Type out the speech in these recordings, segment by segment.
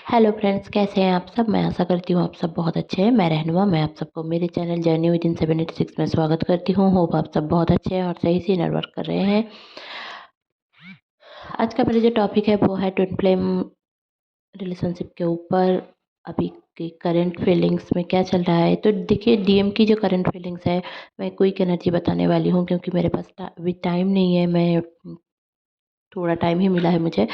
Hello friends, कैसे हैं आप सब। मैं आशा करती हूँ आप सब बहुत अच्छे हैं। मैं रहनुमा, मैं आप सबको मेरे चैनल जर्नी विद इन 786 में स्वागत करती हूँ। होप आप सब बहुत अच्छे हैं और सही से इनर वर्क कर रहे हैं। आज का मेरा जो टॉपिक है वो है ट्विन फ्लेम रिलेशनशिप के ऊपर। अभी की करंट फीलिंग्स में क्या चल रहा है। तो देखिए, डीएम की जो करंट फीलिंग्स है, मैं क्विक एनर्जी बताने वाली हूँ क्योंकि मेरे पास अभी टाइम नहीं है। मैं थोड़ा टाइम ही मिला है मुझे।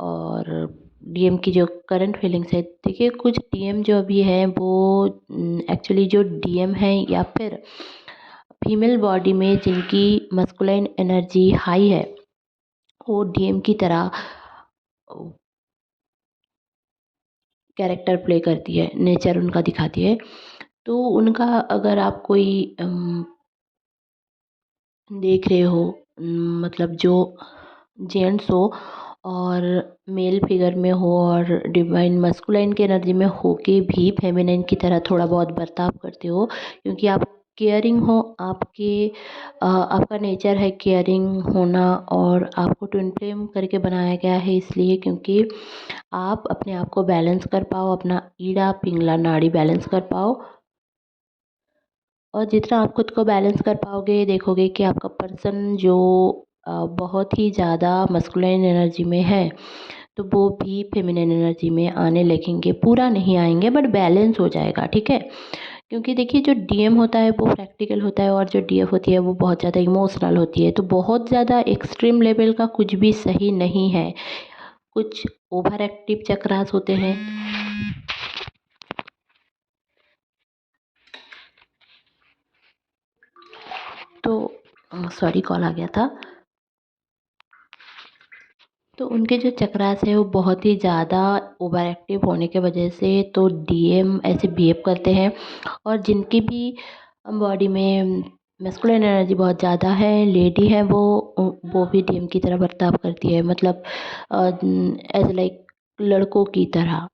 और डीएम की जो करंट फीलिंग्स है, देखिए कुछ डीएम जो अभी है वो एक्चुअली जो डीएम है या फिर फीमेल बॉडी में जिनकी मस्कुलाइन एनर्जी हाई है, वो डीएम की तरह कैरेक्टर प्ले करती है, नेचर उनका दिखाती है। तो उनका अगर आप कोई देख रहे हो, मतलब जो जेंट्स हो और मेल फिगर में हो और डिवाइन मस्कुलाइन की एनर्जी में हो के भी फेमिनिन की तरह थोड़ा बहुत बर्ताव करते हो, क्योंकि आप केयरिंग हो। आपका नेचर है केयरिंग होना, और आपको ट्विन फ्लेम करके बनाया गया है इसलिए क्योंकि आप अपने आप को बैलेंस कर पाओ, अपना ईड़ा पिंगला नाड़ी बैलेंस कर पाओ। और जितना आप खुद को बैलेंस कर पाओगे, देखोगे कि आपका पर्सन जो बहुत ही ज़्यादा मस्कुलाइन एनर्जी में है, तो वो भी फेमिनिन एनर्जी में आने लगेंगे। पूरा नहीं आएंगे बट बैलेंस हो जाएगा, ठीक है। क्योंकि देखिए, जो डीएम होता है वो प्रैक्टिकल होता है और जो डीएफ होती है वो बहुत ज़्यादा इमोशनल होती है। तो बहुत ज़्यादा एक्सट्रीम लेवल का कुछ भी सही नहीं है। कुछ ओवर एक्टिव चक्रास होते हैं। तो सॉरी, कॉल आ गया था। तो उनके जो चक्रास है वो बहुत ही ज़्यादा ओवर एक्टिव होने की वजह से तो डीएम ऐसे बिहेव करते हैं। और जिनकी भी बॉडी में मैस्कुलिन एनर्जी बहुत ज़्यादा है, लेडी है, वो भी डीएम की तरह बर्ताव करती है। मतलब एज लाइक लड़कों की तरह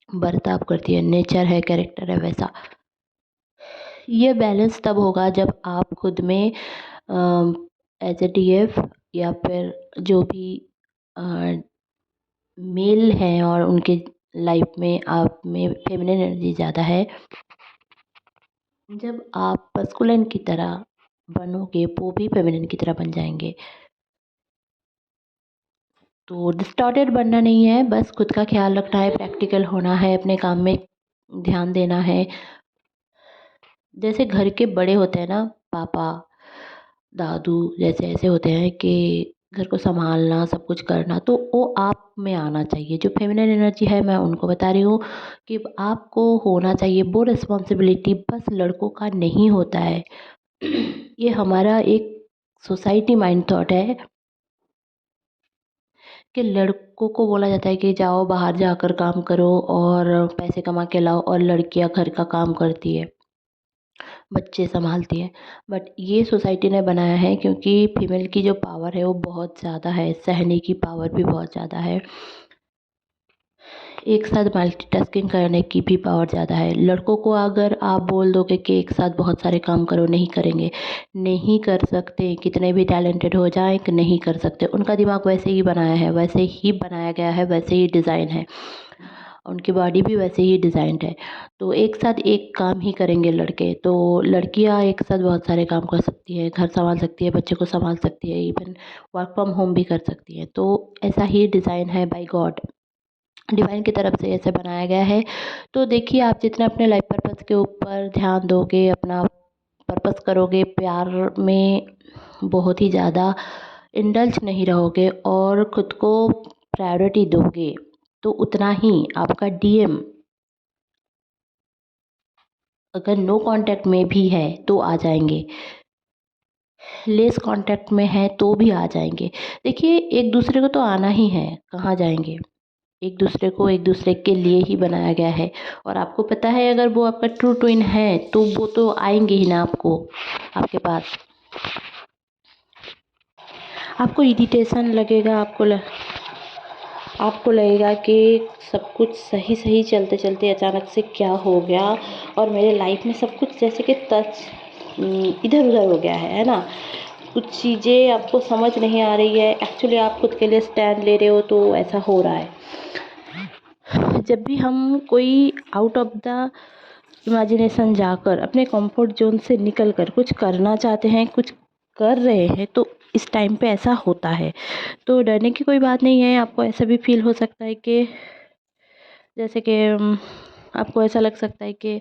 बर्ताव करती है। नेचर है, कैरेक्टर है वैसा। ये बैलेंस तब होगा जब आप खुद में एज ए डीएफ या फिर जो भी मेल हैं और उनके लाइफ में आप में फेमिनिन एनर्जी ज़्यादा है, जब आप मस्कुलिन की तरह बनोगे वो भी फेमिनिन की तरह बन जाएंगे। तो डिस्टॉर्टेड बनना नहीं है, बस खुद का ख्याल रखना है, प्रैक्टिकल होना है, अपने काम में ध्यान देना है। जैसे घर के बड़े होते हैं ना, पापा दादू जैसे ऐसे होते हैं कि घर को संभालना, सब कुछ करना, तो वो आप में आना चाहिए। जो फेमिनिन एनर्जी है, मैं उनको बता रही हूँ कि आपको होना चाहिए वो रिस्पॉन्सिबिलिटी। बस लड़कों का नहीं होता है। ये हमारा एक सोसाइटी माइंड थॉट है कि लड़कों को बोला जाता है कि जाओ बाहर जाकर काम करो और पैसे कमा के लाओ, और लड़कियां घर का काम करती है, बच्चे संभालती है। बट ये सोसाइटी ने बनाया है क्योंकि फीमेल की जो पावर है वो बहुत ज़्यादा है, सहने की पावर भी बहुत ज़्यादा है, एक साथ मल्टीटास्किंग करने की भी पावर ज़्यादा है। लड़कों को अगर आप बोल दोगे कि एक साथ बहुत सारे काम करो, नहीं करेंगे, नहीं कर सकते। कितने भी टैलेंटेड हो जाएं कि नहीं कर सकते। उनका दिमाग वैसे ही बनाया है, वैसे ही बनाया गया है, वैसे ही डिज़ाइन है, उनकी बॉडी भी वैसे ही डिज़ाइंड है। तो एक साथ एक काम ही करेंगे लड़के। तो लड़कियां एक साथ बहुत सारे काम कर सकती हैं, घर संभाल सकती है, बच्चे को संभाल सकती है, इवन वर्क फ्रॉम होम भी कर सकती है। तो ऐसा ही डिज़ाइन है बाय गॉड, डिवाइन की तरफ से ऐसे बनाया गया है। तो देखिए, आप जितना अपने लाइफ पर्पस के ऊपर ध्यान दोगे, अपना पर्पस करोगे, प्यार में बहुत ही ज़्यादा इंडल्ज नहीं रहोगे और ख़ुद को प्रायोरिटी दोगे, तो उतना ही आपका डीएम अगर नो कांटेक्ट में भी है तो आ जाएंगे, लेस कांटेक्ट में है तो भी आ जाएंगे। देखिए, एक दूसरे को तो आना ही है, कहाँ जाएंगे। एक दूसरे को एक दूसरे के लिए ही बनाया गया है। और आपको पता है, अगर वो आपका ट्रू ट्विन है तो वो तो आएंगे ही ना आपके पास। आपको इरिटेशन लगेगा, आपको लगेगा कि सब कुछ सही सही चलते चलते अचानक से क्या हो गया और मेरे लाइफ में सब कुछ जैसे कि इधर उधर हो गया है ना। कुछ चीज़ें आपको समझ नहीं आ रही है। एक्चुअली आप खुद के लिए स्टैंड ले रहे हो तो ऐसा हो रहा है। जब भी हम कोई आउट ऑफ द इमेजिनेशन जाकर अपने कंफर्ट जोन से निकल कर कुछ करना चाहते हैं, कुछ कर रहे हैं, तो इस टाइम पे ऐसा होता है। तो डरने की कोई बात नहीं है। आपको ऐसा भी फील हो सकता है कि जैसे कि आपको ऐसा लग सकता है कि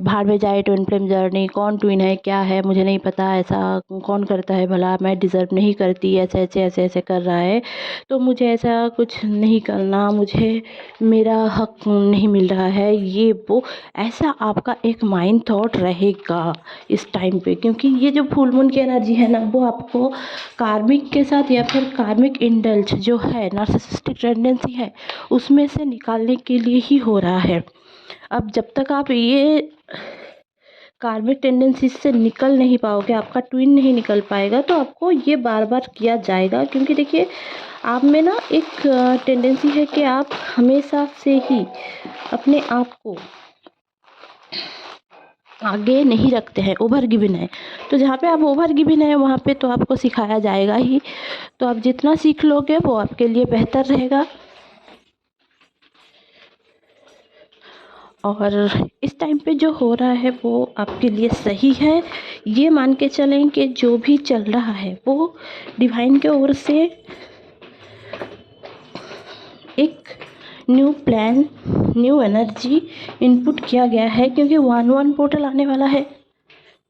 भाड़ में जाए ट्विन फ्लेम जर्नी, कौन ट्विन है, क्या है, मुझे नहीं पता, ऐसा कौन करता है भला, मैं डिज़र्व नहीं करती, ऐसे कर रहा है, तो मुझे ऐसा कुछ नहीं करना, मुझे मेरा हक नहीं मिल रहा है, ये वो, ऐसा आपका एक माइंड थॉट रहेगा इस टाइम पे। क्योंकि ये जो फुल मून की एनर्जी है ना, वो आपको कार्मिक के साथ या फिर कार्मिक इंडल्ज जो है, नार्सिसिस्टिक टेंडेंसी है, उसमें से निकालने के लिए ही हो रहा है। अब जब तक आप ये कार्मिक टेंडेंसी से निकल नहीं पाओगे, आपका ट्विन नहीं निकल पाएगा, तो आपको ये बार बार किया जाएगा। क्योंकि देखिए, आप में ना एक टेंडेंसी है कि आप हमेशा से ही अपने आप को आगे नहीं रखते हैं, ओवर गिवन है। तो जहाँ पे आप ओवर गिवन है, वहाँ पे तो आपको सिखाया जाएगा ही। तो आप जितना सीख लोगे वो आपके लिए बेहतर रहेगा। और इस टाइम पे जो हो रहा है वो आपके लिए सही है। ये मान के चलें कि जो भी चल रहा है वो डिवाइन के ओर से एक new plan, new energy input किया गया है। क्योंकि 1-1 पोर्टल आने वाला है,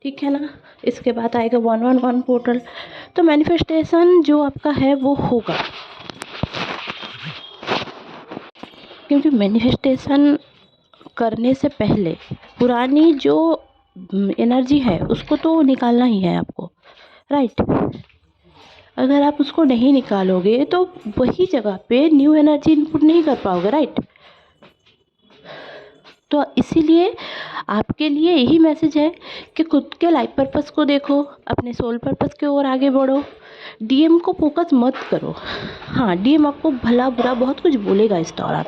ठीक है ना। इसके बाद आएगा 1-1-1 पोर्टल। तो मैनिफेस्टेशन जो आपका है वो होगा। क्योंकि मैनिफेस्टेशन करने से पहले पुरानी जो एनर्जी है उसको तो निकालना ही है आपको, राइट। अगर आप उसको नहीं निकालोगे तो वही जगह पे न्यू एनर्जी इनपुट नहीं कर पाओगे, राइट। तो इसीलिए आपके लिए यही मैसेज है कि खुद के लाइफ पर्पस को देखो, अपने सोल पर्पस के ओर आगे बढ़ो। डीएम को फोकस मत करो। हाँ, डीएम आपको भला बुरा बहुत कुछ बोलेगा इस दौरान।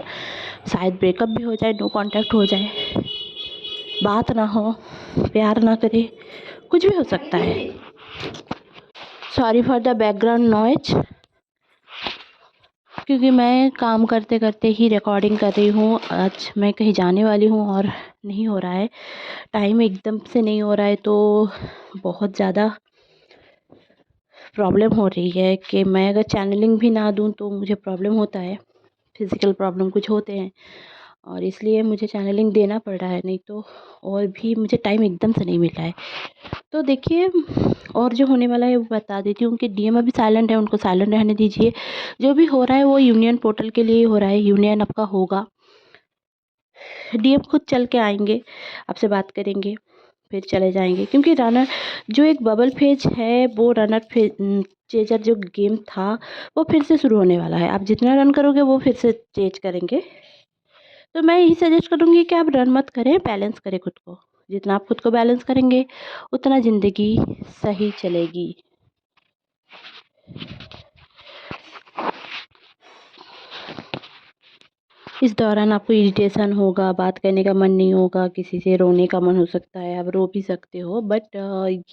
शायद ब्रेकअप भी हो जाए, नो कांटेक्ट हो जाए, बात ना हो, प्यार ना करे, कुछ भी हो सकता है। Sorry for the background noise, क्योंकि मैं काम करते करते ही रिकॉर्डिंग कर रही हूँ। आज मैं कहीं जाने वाली हूँ और नहीं हो रहा है, टाइम एकदम से नहीं हो रहा है, तो बहुत ज़्यादा प्रॉब्लम हो रही है कि मैं अगर चैनलिंग भी ना दूँ तो मुझे प्रॉब्लम होता है, फिज़िकल प्रॉब्लम कुछ होते हैं, और इसलिए मुझे चैनलिंग देना पड़ रहा है। नहीं तो और भी मुझे टाइम एकदम से नहीं मिल रहा है। तो देखिए, और जो होने वाला है वो बता देती हूँ कि डीएम अभी साइलेंट है, उनको साइलेंट रहने दीजिए। जो भी हो रहा है वो यूनियन पोर्टल के लिए हो रहा है, यूनियन आपका होगा। डीएम खुद चल के आएंगे, आपसे बात करेंगे, फिर चले जाएंगे। क्योंकि रनर जो एक बबल फेज है, वो रनर फेज चेजर जो गेम था वो फिर से शुरू होने वाला है। आप जितना रन करोगे वो फिर से चेज करेंगे। तो मैं यही सजेस्ट करूँगी कि आप रन मत करें, बैलेंस करें खुद को। जितना आप खुद को बैलेंस करेंगे उतना ज़िंदगी सही चलेगी। इस दौरान आपको इरिटेशन होगा, बात करने का मन नहीं होगा, किसी से रोने का मन हो सकता है, आप रो भी सकते हो। बट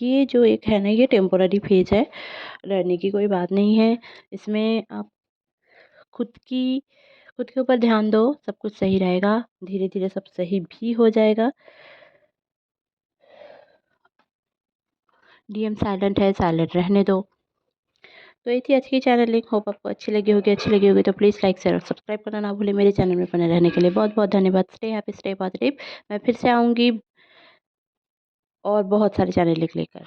ये जो एक है ना, ये टेम्पोररी फेज है, डरने की कोई बात नहीं है। इसमें आप खुद के ऊपर ध्यान दो, सब कुछ सही रहेगा। धीरे धीरे सब सही भी हो जाएगा। डीएम साइलेंट है, साइलेंट रहने दो। तो ये थी आज की चैनल लिंक। होप आपको अच्छी लगी होगी तो प्लीज़ लाइक शेयर और सब्सक्राइब करना ना भूलें। मेरे चैनल में बने रहने के लिए बहुत बहुत धन्यवाद। Stay happy, stay positive. मैं फिर से आऊँगी और बहुत सारे चैनल लिंक लेकर।